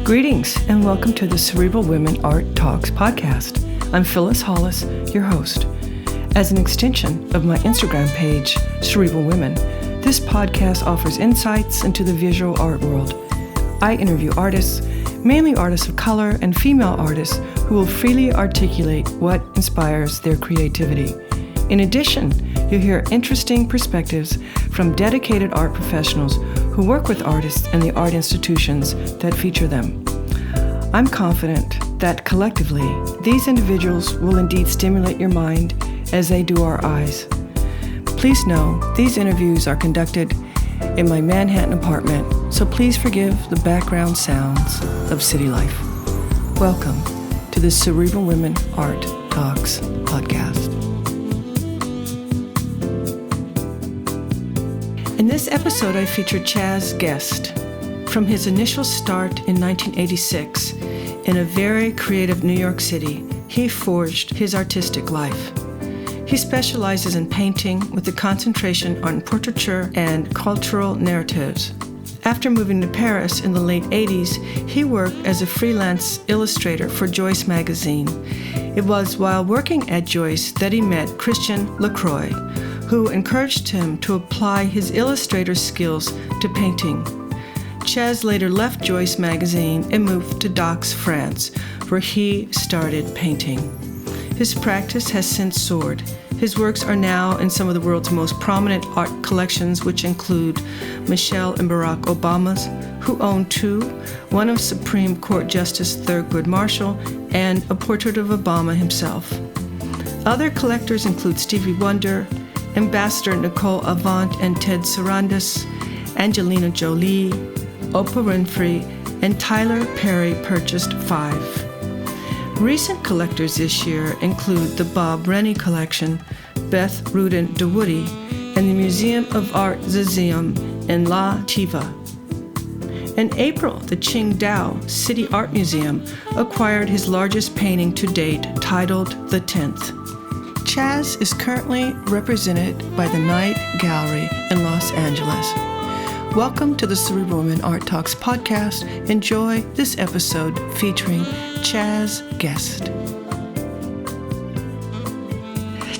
Greetings and welcome to the Cerebral Women Art Talks podcast. I'm Phyllis Hollis, your host. As an extension of my Instagram page, Cerebral Women, this podcast offers insights into the visual art world. I interview artists, mainly artists of color and female artists who will freely articulate what inspires their creativity. In addition, you'll hear interesting perspectives from dedicated art professionals who work with artists and the art institutions that feature them. I'm confident that collectively, these individuals will indeed stimulate your mind as they do our eyes. Please know these interviews are conducted in my Manhattan apartment, so please forgive the background sounds of city life. Welcome to the Cerebral Women Art Talks podcast. In this episode, I featured Chaz Guest. From his initial start in 1986 in a very creative New York City, he forged his artistic life. He specializes in painting with a concentration on portraiture and cultural narratives. After moving to Paris in the late 80s, he worked as a freelance illustrator for Joyce Magazine. It was while working at Joyce that he met Christian Lacroix, who encouraged him to apply his illustrator skills to painting. Chaz later left Joyce Magazine and moved to Dax, France, where he started painting. His practice has since soared. His works are now in some of the world's most prominent art collections, which include Michelle and Barack Obama's, who own two, one of Supreme Court Justice Thurgood Marshall, and a portrait of Obama himself. Other collectors include Stevie Wonder, Ambassador Nicole Avant and Ted Sarandos, Angelina Jolie, Oprah Winfrey, and Tyler Perry purchased 5. Recent collectors this year include the Bob Rennie Collection, Beth Rudin DeWoody, and the Museum of Art Museum in La Tiva. In April, the Qingdao City Art Museum acquired his largest painting to date, titled The 10th. Chaz is currently represented by the Night Gallery in Los Angeles. Welcome to the Cerebral Women Art Talks podcast. Enjoy this episode featuring Chaz Guest.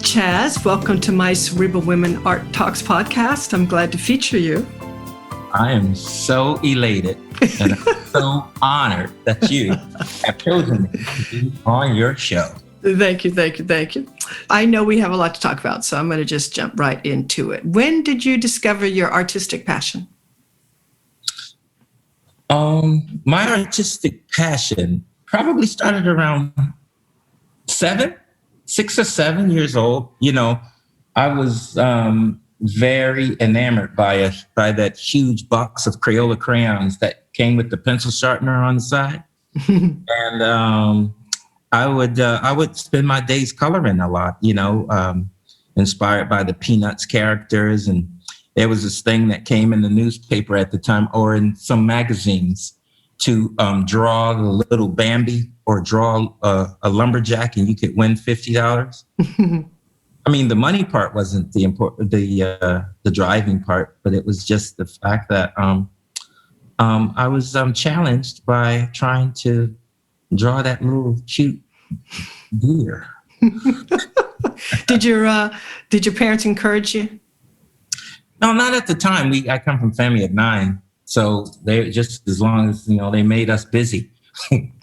Chaz, welcome to my Cerebral Women Art Talks podcast. I'm glad to feature you. I am so elated and I'm so honored that you have chosen me to be on your show. Thank you. I know we have a lot to talk about, so I'm going to just jump right into it. When did you discover your artistic passion? My artistic passion probably started around 6 or 7 years old. You know, I was very enamored by that huge box of Crayola crayons that came with the pencil sharpener on the side. And I would spend my days coloring a lot, inspired by the Peanuts characters. And there was this thing that came in the newspaper at the time or in some magazines to draw the little Bambi or draw a lumberjack and you could win $50. I mean, the money part wasn't the driving part, but it was just the fact that I was challenged by trying to draw that little cute deer. Did your parents encourage you? No, not at the time. I come from a family of 9, so they just as long as they made us busy.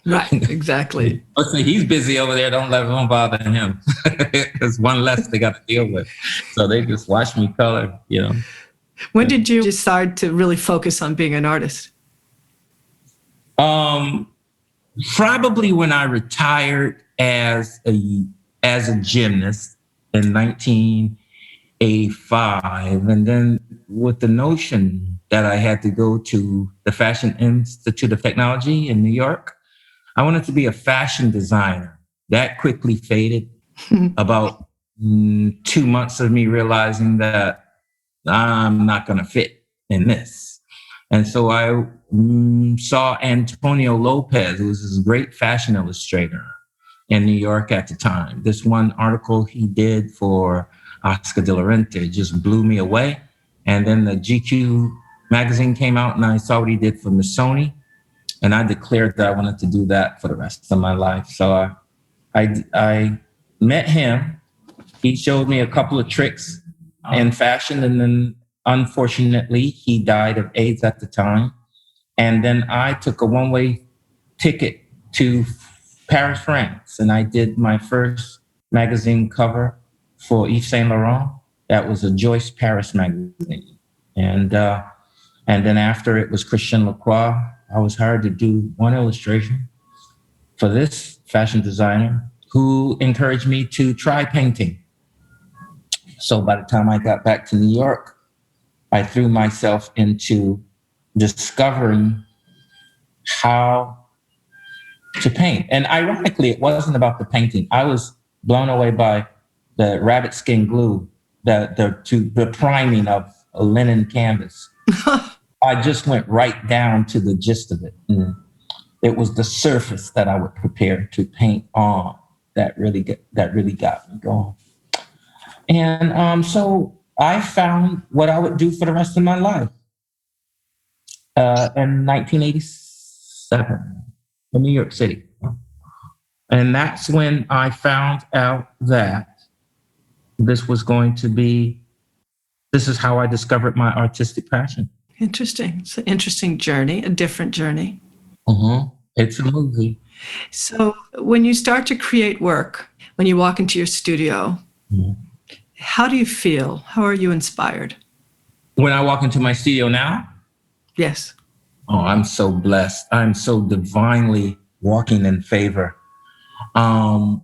Right, exactly. Let's say he's busy over there. Don't bother him. There's one less they got to deal with. So they just watch me color. When did you decide to really focus on being an artist? Probably when I retired as a gymnast in 1985, and then with the notion that I had to go to the Fashion Institute of Technology in New York, I wanted to be a fashion designer. That quickly faded. About 2 months of me realizing that I'm not going to fit in this. And so I saw Antonio Lopez, who was this great fashion illustrator in New York at the time. This one article he did for Oscar de la Renta just blew me away. And then the GQ magazine came out and I saw what he did for Missoni. And I declared that I wanted to do that for the rest of my life. So I met him. He showed me a couple of tricks in fashion. And then unfortunately, he died of AIDS at the time. And then I took a one-way ticket to Paris, France. And I did my first magazine cover for Yves Saint Laurent. That was a Joyce Paris magazine. And then after it was Christian Lacroix, I was hired to do one illustration for this fashion designer who encouraged me to try painting. So by the time I got back to New York, I threw myself into discovering how to paint. And ironically, it wasn't about the painting. I was blown away by the rabbit skin glue, the priming of a linen canvas. I just went right down to the gist of it. And it was the surface that I would prepare to paint on that really got me going. And so I found what I would do for the rest of my life. In 1987 in New York City. And that's when I found out that this is how I discovered my artistic passion. Interesting. It's an interesting journey, a different journey. Mm-hmm. It's a movie. So when you start to create work, when you walk into your studio, how do you feel? How are you inspired? When I walk into my studio now? Yes. Oh, I'm so blessed. I'm so divinely walking in favor. I'm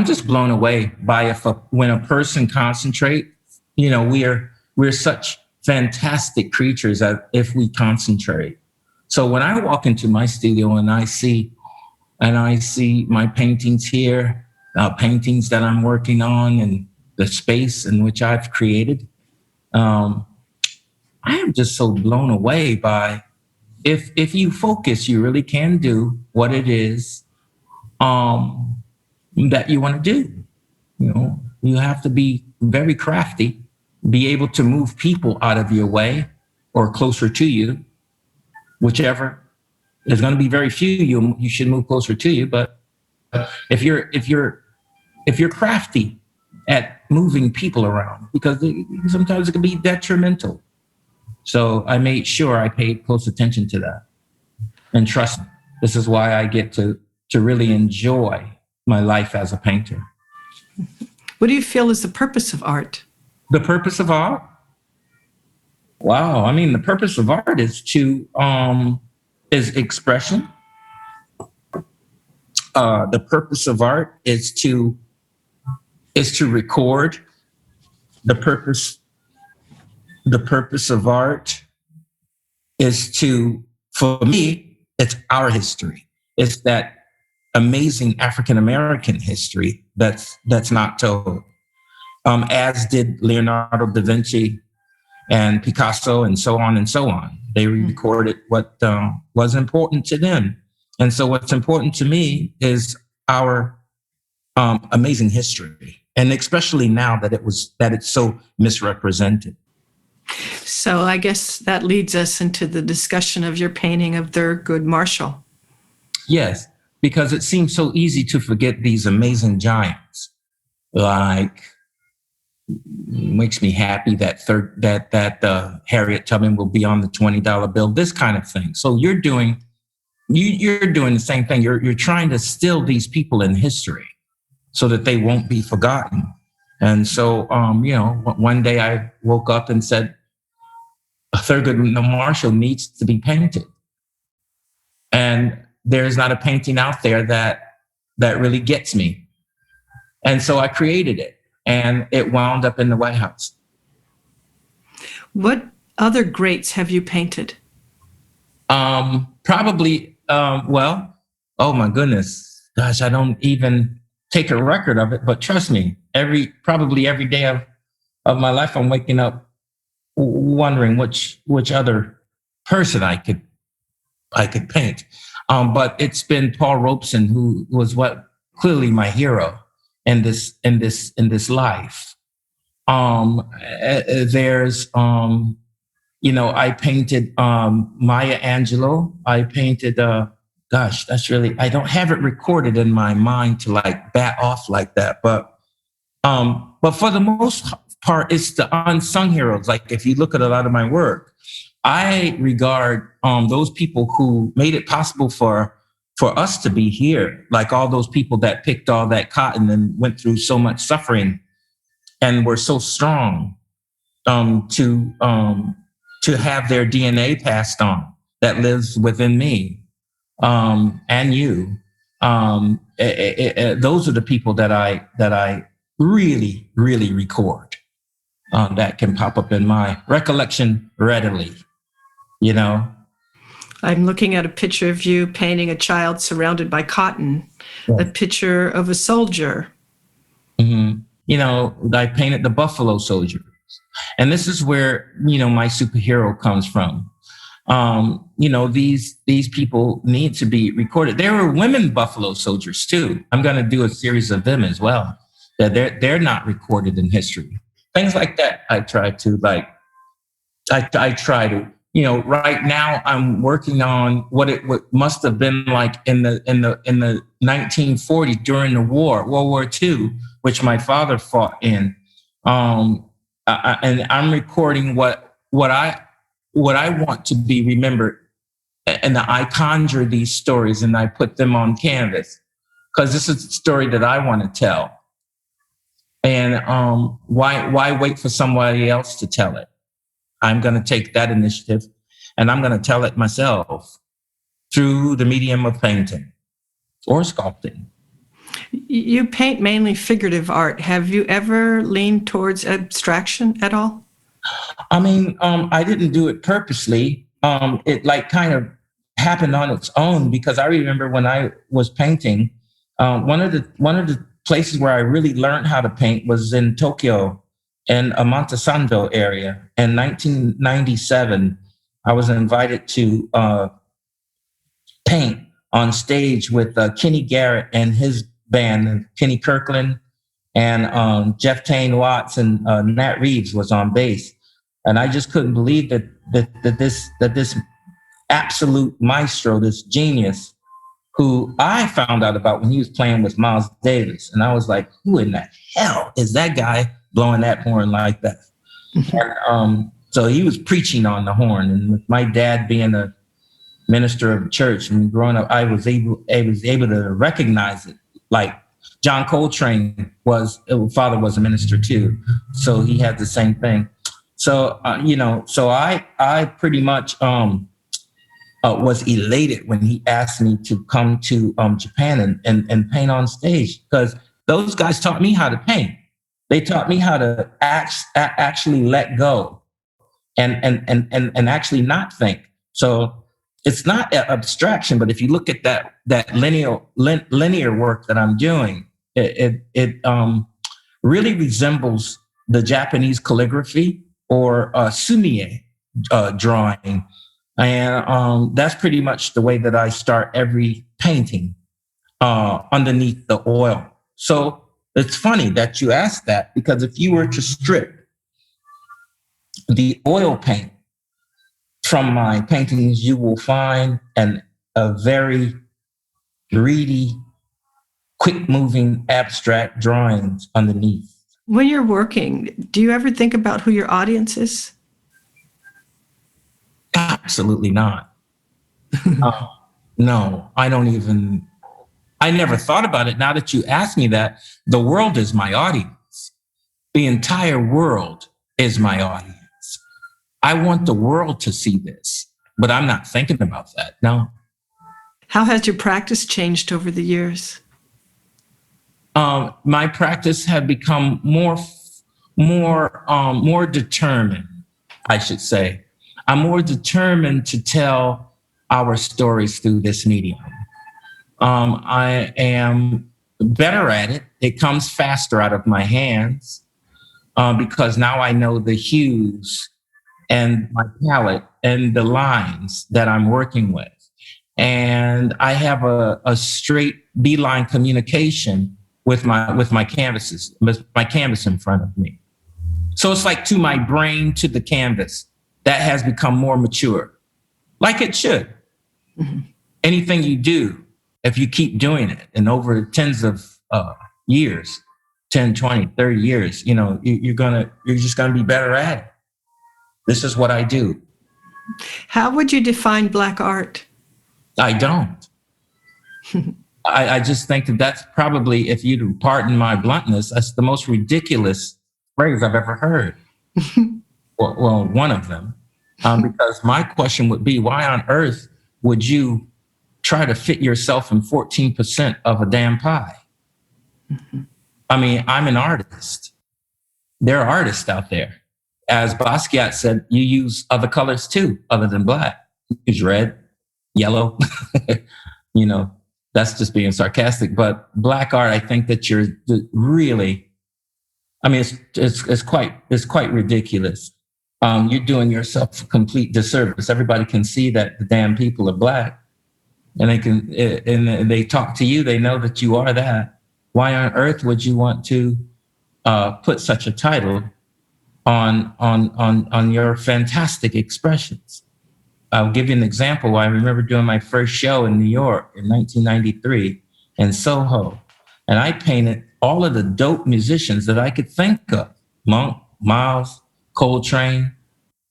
just blown away by when a person concentrates. You know, we're such fantastic creatures if we concentrate. So when I walk into my studio and I see my paintings here, paintings that I'm working on, and the space in which I've created, I am just so blown away by if you focus, you really can do what it is that you want to do. You know, you have to be very crafty, be able to move people out of your way or closer to you, whichever. There's going to be very few you should move closer to you, but if you're crafty at moving people around, because sometimes it can be detrimental. So I made sure I paid close attention to that. And trust me, this is why I get to really enjoy my life as a painter. What do you feel is the purpose of art? The purpose of art? Wow. I mean, the purpose of art is is expression. The purpose of art is to record. The purpose of art is for me, it's our history. It's that amazing African-American history that's not told. As did Leonardo da Vinci and Picasso and so on and so on. They recorded what was important to them. And so what's important to me is our amazing history. And especially now that it's so misrepresented. So I guess that leads us into the discussion of your painting of Thurgood Marshall. Yes, because it seems so easy to forget these amazing giants. Like, makes me happy that Harriet Tubman will be on the $20 bill. This kind of thing. So you're doing the same thing. You're trying to still these people in history so that they won't be forgotten. And so, one day I woke up and said, Thurgood Marshall needs to be painted. And there's not a painting out there that really gets me. And so I created it, and it wound up in the White House. What other greats have you painted? Probably, oh my goodness. Gosh, I don't even take a record of it, but trust me, probably every day of my life, I'm waking up wondering which other person I could paint. But it's been Paul Robeson, who was clearly my hero in this life. There's I painted Maya Angelou. I painted, I don't have it recorded in my mind to like bat off like that. But for the most part, it's the unsung heroes. Like if you look at a lot of my work, I regard those people who made it possible for us to be here, like all those people that picked all that cotton and went through so much suffering and were so strong to have their DNA passed on that lives within me and you. Those are the people that I really, really record that can pop up in my recollection readily, I'm looking at a picture of you painting a child surrounded by cotton, a picture of a soldier. Mm-hmm. I painted the Buffalo Soldiers. And this is where, my superhero comes from. These people need to be recorded. There were women Buffalo Soldiers too. I'm going to do a series of them as well. That they're not recorded in history. Things like that. I try to right now I'm working on what must have been like in the 1940s during the war, World War II, which my father fought in. And I'm recording what I want to be remembered, and I conjure these stories and I put them on canvas because this is the story that I want to tell. And why wait for somebody else to tell it? I'm going to take that initiative and I'm going to tell it myself through the medium of painting or sculpting. You paint mainly figurative art. Have you ever leaned towards abstraction at all? I mean, I didn't do it purposely. It like kind of happened on its own because I remember when I was painting, one of the places where I really learned how to paint was in Tokyo in a Montesando area. In 1997, I was invited to paint on stage with Kenny Garrett and his band, Kenny Kirkland, and Jeff Tane Watts and Nat Reeves was on bass. And I just couldn't believe that this absolute maestro, this genius, who I found out about when he was playing with Miles Davis. And I was like, who in the hell is that guy blowing that horn like that? And, so he was preaching on the horn. And with my dad being a minister of the church and growing up, I was able to recognize it. Like John Coltrane father was a minister too. So he had the same thing. So, so I pretty much was elated when he asked me to come to Japan and paint on stage because those guys taught me how to paint. They taught me how to actually let go and actually not think. So it's not abstraction, but if you look at that linear work that I'm doing, it really resembles the Japanese calligraphy or sumie drawing. And that's pretty much the way that I start every painting underneath the oil. So it's funny that you asked that, because if you were to strip the oil paint from my paintings, you will find a very reedy, quick-moving, abstract drawings underneath. When you're working, do you ever think about who your audience is? Absolutely not. No, I never thought about it. Now that you ask me that, the world is my audience. The entire world is my audience. I want the world to see this, but I'm not thinking about that. No. How has your practice changed over the years? My practice had become more determined, I should say. I'm more determined to tell our stories through this medium. I am better at it. It comes faster out of my hands because now I know the hues and my palette and the lines that I'm working with. And I have a straight beeline communication with my canvases, with my canvas in front of me. So it's like to my brain, to the canvas. that has become more mature, like it should. Mm-hmm. Anything you do, if you keep doing it and over tens of years, 10, 20, 30 years, you're just gonna be better at it. This is what I do. How would you define Black art? I don't. I just think that's probably, if you'd pardon my bluntness, that's the most ridiculous phrase I've ever heard. Well, one of them. Because my question would be, why on earth would you try to fit yourself in 14% of a damn pie? Mm-hmm. I mean, I'm an artist. There are artists out there. As Basquiat said, you use other colors too, other than black. You use red, yellow. That's just being sarcastic. But Black art, I think that you're really, I mean, it's quite ridiculous. You're doing yourself a complete disservice. Everybody can see that the damn people are black, and they talk to you. They know that you are that. Why on earth would you want to put such a title on your fantastic expressions? I'll give you an example. I remember doing my first show in New York in 1993 in Soho, and I painted all of the dope musicians that I could think of: Monk, Miles, Coltrane,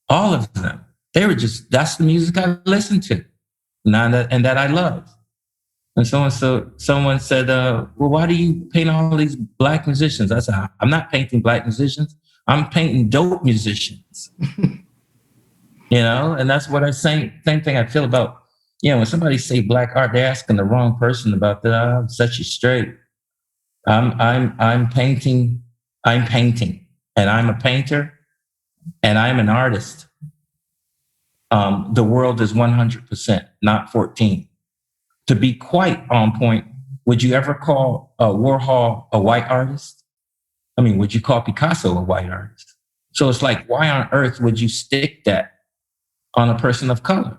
all of them. They were that's the music I listened to, and that I love. And someone said, well, why do you paint all these black musicians? I said, I'm not painting black musicians. I'm painting dope musicians. And that's what I say. Same thing I feel about, when somebody say black art, they're asking the wrong person about that. I'll set you straight. I'm painting, and I'm a painter, and I'm an artist. The world is 100%, not 14. To be quite on point, would you ever call Warhol a white artist? I mean, would you call Picasso a white artist? So it's like, why on earth would you stick that on a person of color?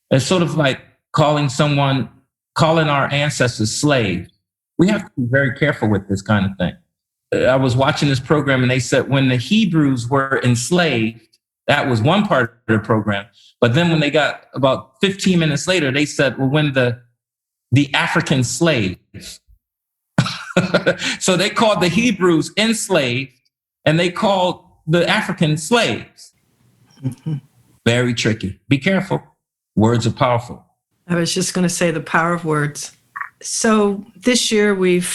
It's sort of like calling our ancestors slaves. We have to be very careful with this kind of thing. I was watching this program and they said when the Hebrews were enslaved, that was one part of the program. But then when they got about 15 minutes later, they said, well, when the African slaves. So they called the Hebrews enslaved and they called the African slaves. Mm-hmm. Very tricky. Be careful. Words are powerful. I was just going to say the power of words. So this year the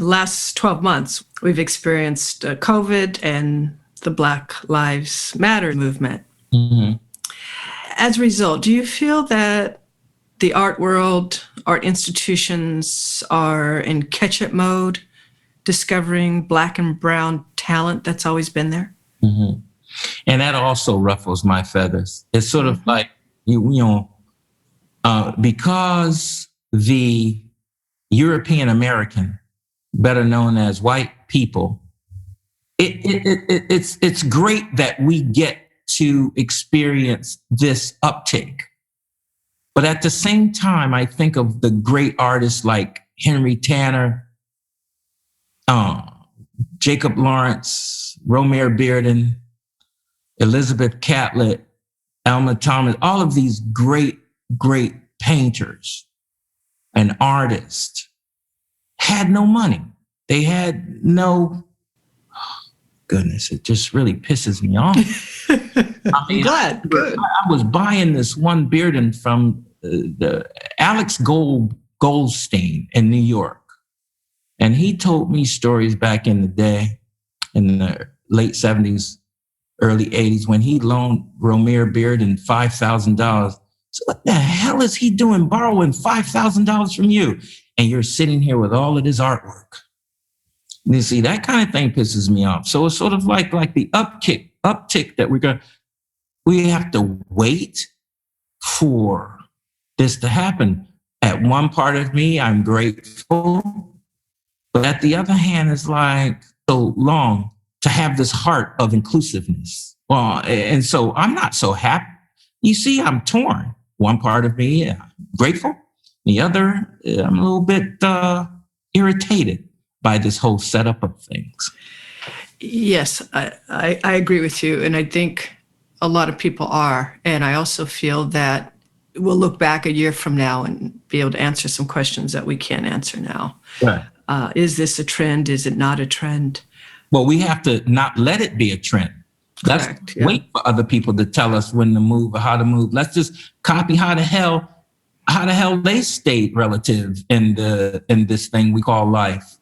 last 12 months, we've experienced COVID and the Black Lives Matter movement. Mm-hmm. As a result, do you feel that the art world, art institutions are in catch-up mode, discovering Black and brown talent that's always been there? Mm-hmm. And that also ruffles my feathers. It's sort of like, because the European American, better known as white people, it's great that we get to experience this uptick. But at the same time, I think of the great artists like Henry Tanner, Jacob Lawrence, Romare Bearden, Elizabeth Catlett, Alma Thomas, all of these great, great painters and artists had no money. They had no, goodness, it just really pisses me off. I'm glad. Good. I was buying this one Bearden from the Alex Goldstein in New York. And he told me stories back in the day, in the late 70s, early 80s, when he loaned Romare Bearden $5,000. So what the hell is he doing borrowing $5,000 from you? And you're sitting here with all of his artwork. And you see, that kind of thing pisses me off. So it's sort of like the uptick that we have to wait for this to happen. At one part of me, I'm grateful. But at the other hand, it's like so long to have this heart of inclusiveness. Well, and so I'm not so happy. You see, I'm torn. One part of me, yeah, grateful. The other, I'm a little bit irritated by this whole setup of things. Yes, I agree with you. And I think a lot of people are. And I also feel that we'll look back a year from now and be able to answer some questions that we can't answer now. Right. Is this a trend? Is it not a trend? Well, we have to not let it be a trend. Let's wait for other people to tell us when to move or how to move. Let's just copy how the hell they stayed relative in this thing we call life.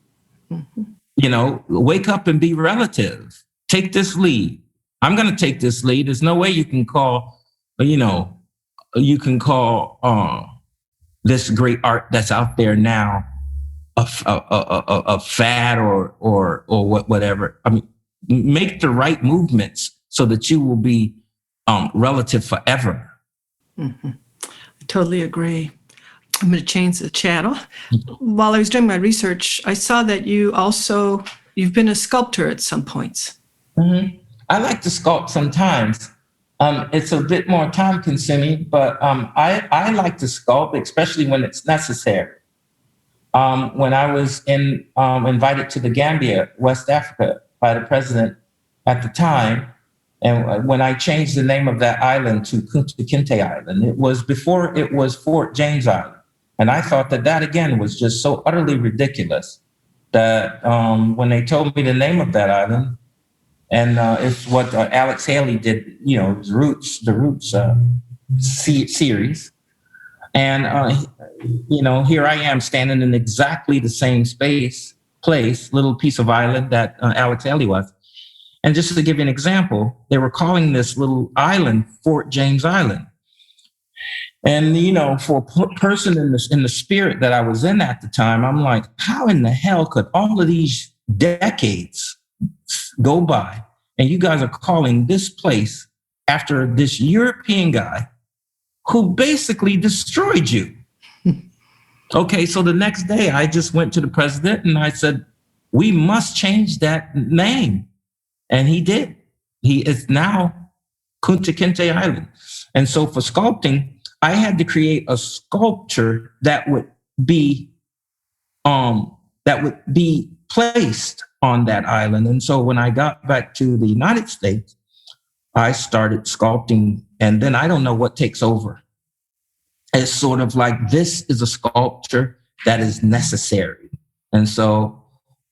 Mm-hmm. You know, wake up and be relative. Take this lead. I'm going to take this lead. There's no way you can call this great art that's out there now a fad or whatever. I mean, make the right movements so that you will be relative forever. Mm-hmm. I totally agree. I'm going to change the channel. While I was doing my research, I saw that you've been a sculptor at some points. Mm-hmm. I like to sculpt sometimes. It's a bit more time consuming, but I like to sculpt, especially when it's necessary. When I was invited to the Gambia, West Africa, by the president at the time, and when I changed the name of that island to Kunta Kinte Island, it was before it was Fort James Island. And I thought that again was just so utterly ridiculous that when they told me the name of that island, and it's what Alex Haley did, you know, the Roots series. And, you know, here I am standing in exactly the same place, little piece of island that Alex Haley was. And just to give you an example, they were calling this little island Fort James Island. And, you know, for a person in the spirit that I was in at the time, I'm like, how in the hell could all of these decades go by and you guys are calling this place after this European guy who basically destroyed you? Okay, so the next day I just went to the president and I said, we must change that name. And he did. He is now Kunta Kinte Island. And so for sculpting, I had to create a sculpture that would be placed on that island. And so when I got back to the United States, I started sculpting, and then I don't know what takes over. It's sort of like, this is a sculpture that is necessary. And so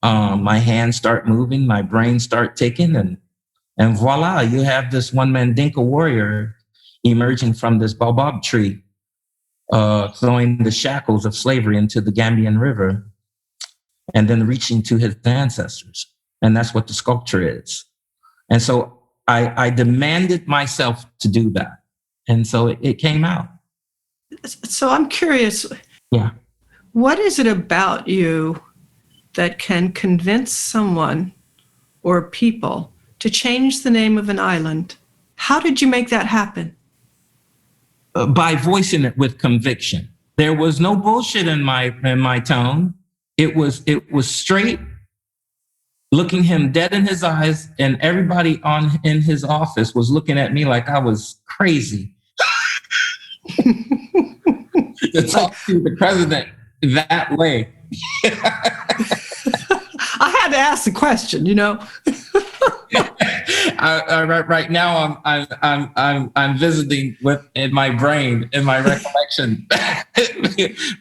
my hands start moving, my brain start ticking, and voila, you have this one Mandinka warrior emerging from this baobab tree, throwing the shackles of slavery into the Gambian River, and then reaching to his ancestors. And that's what the sculpture is. And so I demanded myself to do that. And so it came out. So I'm curious. Yeah. What is it about you that can convince someone or people to change the name of an island? How did you make that happen? By voicing it with conviction. There was no bullshit in my tone. It was straight, looking him dead in his eyes, and everybody in his office was looking at me like I was crazy. To talk to the president that way. I had to ask the question, you know. Right now, I'm visiting in my brain, in my recollection,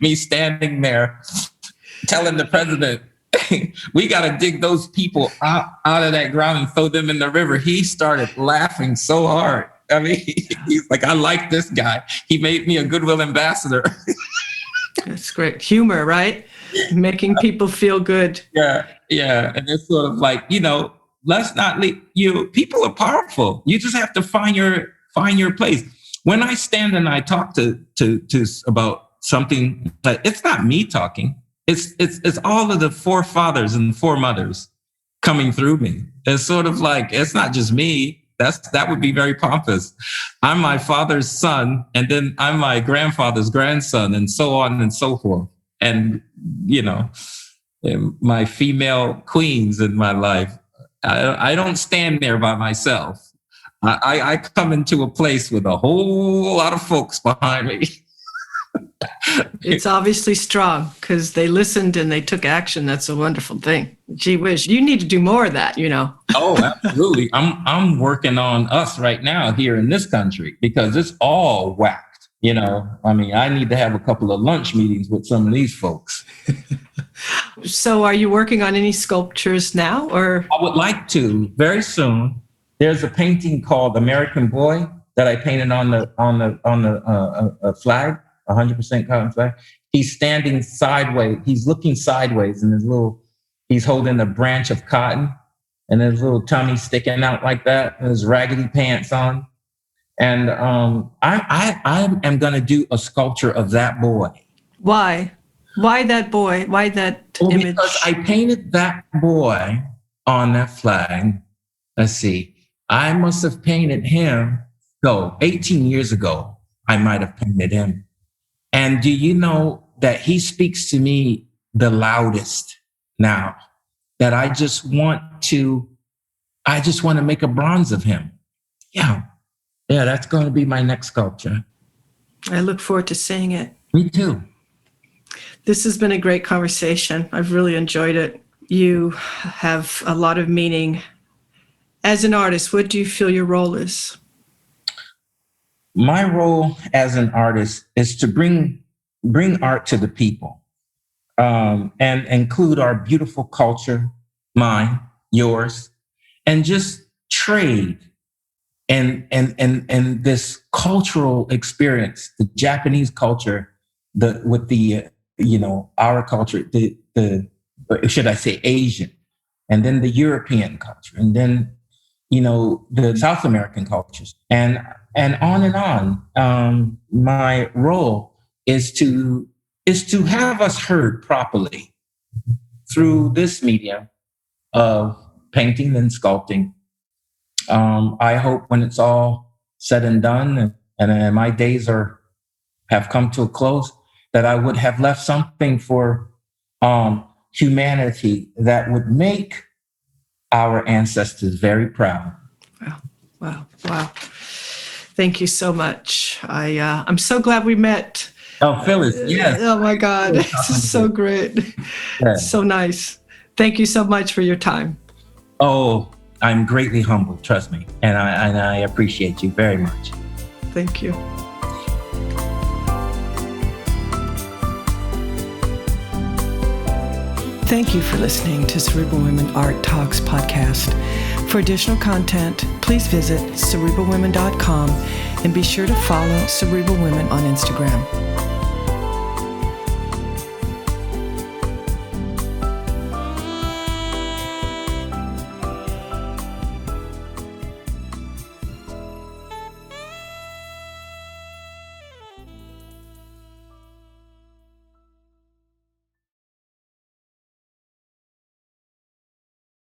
me standing there, telling the president, we got to dig those people out of that ground and throw them in the river. He started laughing so hard. I mean, he's like, I like this guy. He made me a goodwill ambassador. That's great. Humor, right? Making people feel good. Yeah. And it's sort of like, you know, let's not leave you. People are powerful. You just have to find your place. When I stand and I talk to about something, but it's not me talking. It's all of the forefathers and foremothers coming through me. It's sort of like, it's not just me. That would be very pompous. I'm my father's son, and then I'm my grandfather's grandson, and so on and so forth. And, you know, my female queens in my life. I don't stand there by myself. I come into a place with a whole lot of folks behind me. It's obviously strong because they listened and they took action. That's a wonderful thing. Gee whiz, you need to do more of that, Oh, absolutely. I'm working on us right now here in this country because it's all whacked. I mean, I need to have a couple of lunch meetings with some of these folks. So are you working on any sculptures now, or? I would like to very soon. There's a painting called American Boy that I painted on the flag, 100% cotton flag. He's standing sideways. He's looking sideways, and he's holding a branch of cotton, and his little tummy sticking out like that, and his raggedy pants on. And I am going to do a sculpture of that boy. Why? Why that boy? Why that image? Because I painted that boy on that flag. Let's see. I must have painted him. 18 years ago, I might have painted him. And do you know that he speaks to me the loudest now? That I just want to make a bronze of him. Yeah, that's going to be my next sculpture. I look forward to seeing it. Me too. This has been a great conversation. I've really enjoyed it. You have a lot of meaning. As an artist, what do you feel your role is? My role as an artist is to bring art to the people, and include our beautiful culture, mine, yours, and just trade and this cultural experience, the Japanese culture, our culture, should I say Asian, and then the European culture, and then the South American cultures, and on and on. My role is to have us heard properly through this medium of painting and sculpting. I hope when it's all said and done, and my days have come to a close, that I would have left something for humanity that would make our ancestors very proud. Wow. Thank you so much. I'm so glad we met. Oh, Phyllis, yes. Oh my God, this is so great. Yeah. So nice. Thank you so much for your time. Oh, I'm greatly humbled, trust me. And I appreciate you very much. Thank you. Thank you for listening to Cerebral Women Art Talks podcast. For additional content, please visit cerebralwomen.com and be sure to follow Cerebral Women on Instagram.